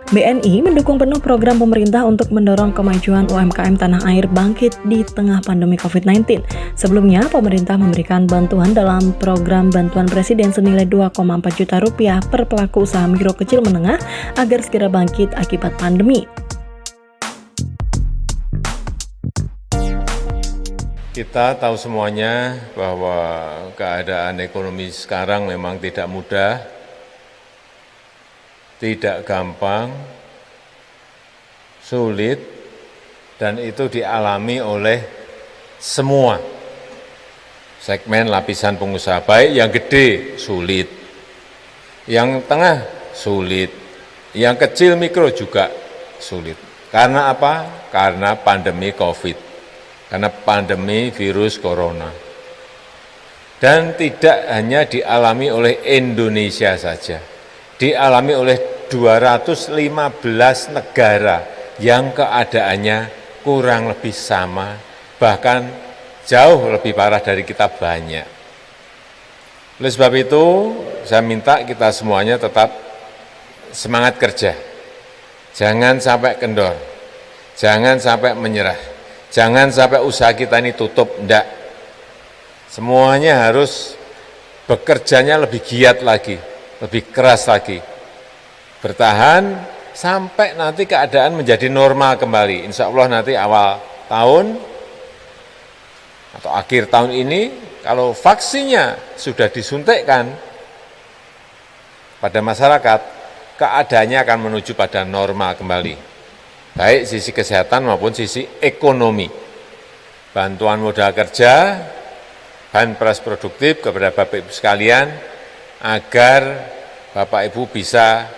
BNI mendukung penuh program pemerintah untuk mendorong kemajuan UMKM tanah air bangkit di tengah pandemi COVID-19. Sebelumnya, pemerintah memberikan bantuan dalam program bantuan presiden senilai 2,4 juta rupiah per pelaku usaha mikro kecil menengah agar segera bangkit akibat pandemi. Kita tahu semuanya bahwa keadaan ekonomi sekarang memang tidak mudah, tidak gampang, sulit, dan itu dialami oleh semua segmen lapisan pengusaha, baik yang gede sulit, yang tengah sulit, yang kecil mikro juga sulit. Karena apa? Karena pandemi COVID. Karena pandemi virus corona. Dan tidak hanya dialami oleh Indonesia saja, dialami oleh 215 negara yang keadaannya kurang lebih sama, bahkan jauh lebih parah dari kita banyak. Oleh sebab itu, saya minta kita semuanya tetap semangat kerja, jangan sampai kendor, jangan sampai menyerah. Jangan sampai usaha kita ini tutup, enggak. Semuanya harus bekerjanya lebih giat lagi, lebih keras lagi. Bertahan sampai nanti keadaan menjadi normal kembali. Insya Allah nanti awal tahun atau akhir tahun ini, kalau vaksinnya sudah disuntikkan pada masyarakat, keadaannya akan menuju pada normal kembali. Baik sisi kesehatan maupun sisi ekonomi. Bantuan modal kerja, banpres produktif kepada Bapak Ibu sekalian, agar Bapak Ibu bisa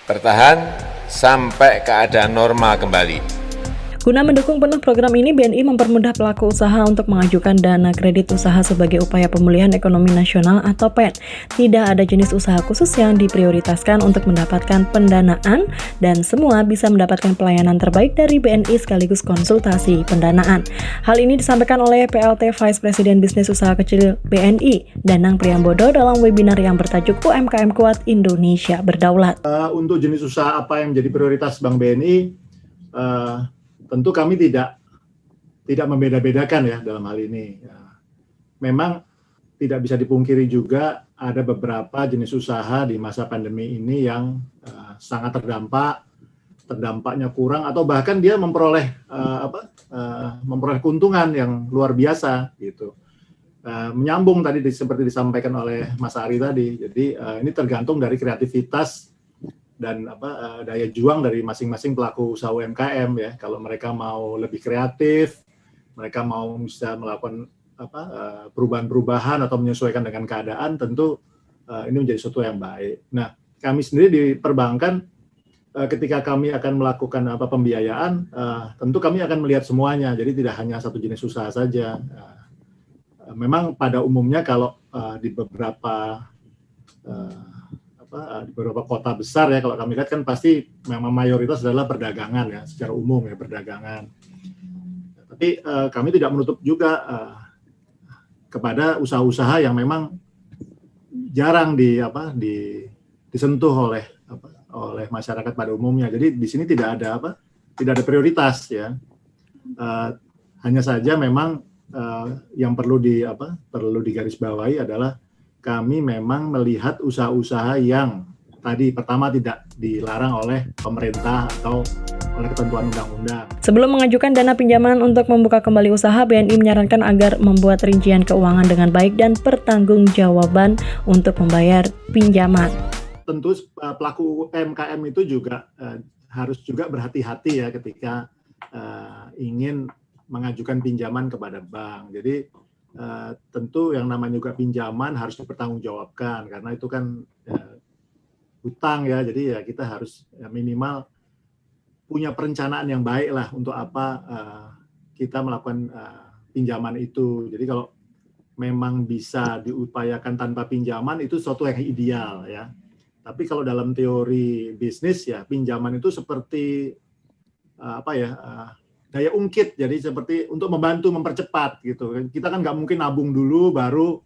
bertahan sampai keadaan normal kembali. Guna mendukung penuh program ini, BNI mempermudah pelaku usaha untuk mengajukan dana kredit usaha sebagai upaya pemulihan ekonomi nasional atau PEN. Tidak ada jenis usaha khusus yang diprioritaskan untuk mendapatkan pendanaan dan semua bisa mendapatkan pelayanan terbaik dari BNI sekaligus konsultasi pendanaan. Hal ini disampaikan oleh PLT Vice President Bisnis Usaha Kecil BNI, Danang Priambodo dalam webinar yang bertajuk UMKM Kuat Indonesia Berdaulat. Untuk jenis usaha apa yang menjadi prioritas Bank BNI, tentu kami tidak membeda-bedakan ya dalam hal ini. Memang tidak bisa dipungkiri juga ada beberapa jenis usaha di masa pandemi ini yang sangat terdampaknya kurang atau bahkan dia memperoleh keuntungan yang luar biasa gitu. Menyambung tadi seperti disampaikan oleh Mas Ari tadi. Jadi ini tergantung dari kreativitas dan daya juang dari masing-masing pelaku usaha UMKM ya. Kalau mereka mau lebih kreatif, mereka mau bisa melakukan perubahan-perubahan atau menyesuaikan dengan keadaan, tentu ini menjadi sesuatu yang baik. Nah, kami sendiri di perbankan ketika kami akan melakukan pembiayaan, tentu kami akan melihat semuanya. Jadi tidak hanya satu jenis usaha saja. Memang pada umumnya kalau di beberapa kota besar ya, kalau kami lihat kan pasti memang mayoritas adalah perdagangan ya, secara umum ya perdagangan. Tapi kami tidak menutup juga kepada usaha-usaha yang memang jarang disentuh oleh masyarakat pada umumnya. Jadi di sini tidak ada prioritas ya. Hanya saja memang yang perlu digarisbawahi adalah kami memang melihat usaha-usaha yang tadi pertama tidak dilarang oleh pemerintah atau oleh ketentuan undang-undang. Sebelum mengajukan dana pinjaman untuk membuka kembali usaha, BNI menyarankan agar membuat rincian keuangan dengan baik dan pertanggungjawaban untuk membayar pinjaman. Tentu pelaku UMKM itu juga harus juga berhati-hati ya ketika ingin mengajukan pinjaman kepada bank. Jadi tentu yang namanya juga pinjaman harus dipertanggungjawabkan karena itu kan hutang ya, jadi ya kita harus minimal punya perencanaan yang baik lah untuk kita melakukan pinjaman itu. Jadi kalau memang bisa diupayakan tanpa pinjaman itu sesuatu yang ideal ya. Tapi kalau dalam teori bisnis ya pinjaman itu seperti daya ungkit, jadi seperti untuk membantu mempercepat gitu. Kita kan nggak mungkin nabung dulu baru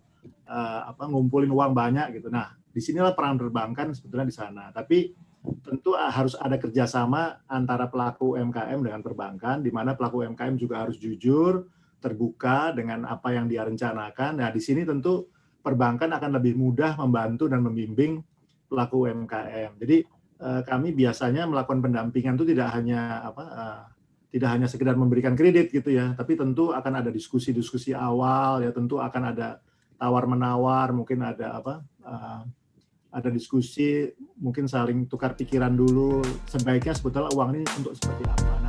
ngumpulin uang banyak gitu. Nah, disinilah peran perbankan sebetulnya di sana. Tapi tentu harus ada kerjasama antara pelaku UMKM dengan perbankan, di mana pelaku UMKM juga harus jujur, terbuka dengan apa yang dia rencanakan. Nah, di sini tentu perbankan akan lebih mudah membantu dan membimbing pelaku UMKM. Jadi kami biasanya melakukan pendampingan itu tidak hanya sekedar memberikan kredit gitu ya, tapi tentu akan ada diskusi-diskusi awal ya, tentu akan ada tawar-menawar, mungkin ada diskusi, mungkin saling tukar pikiran dulu, sebaiknya sebetulnya uang ini untuk seperti apa.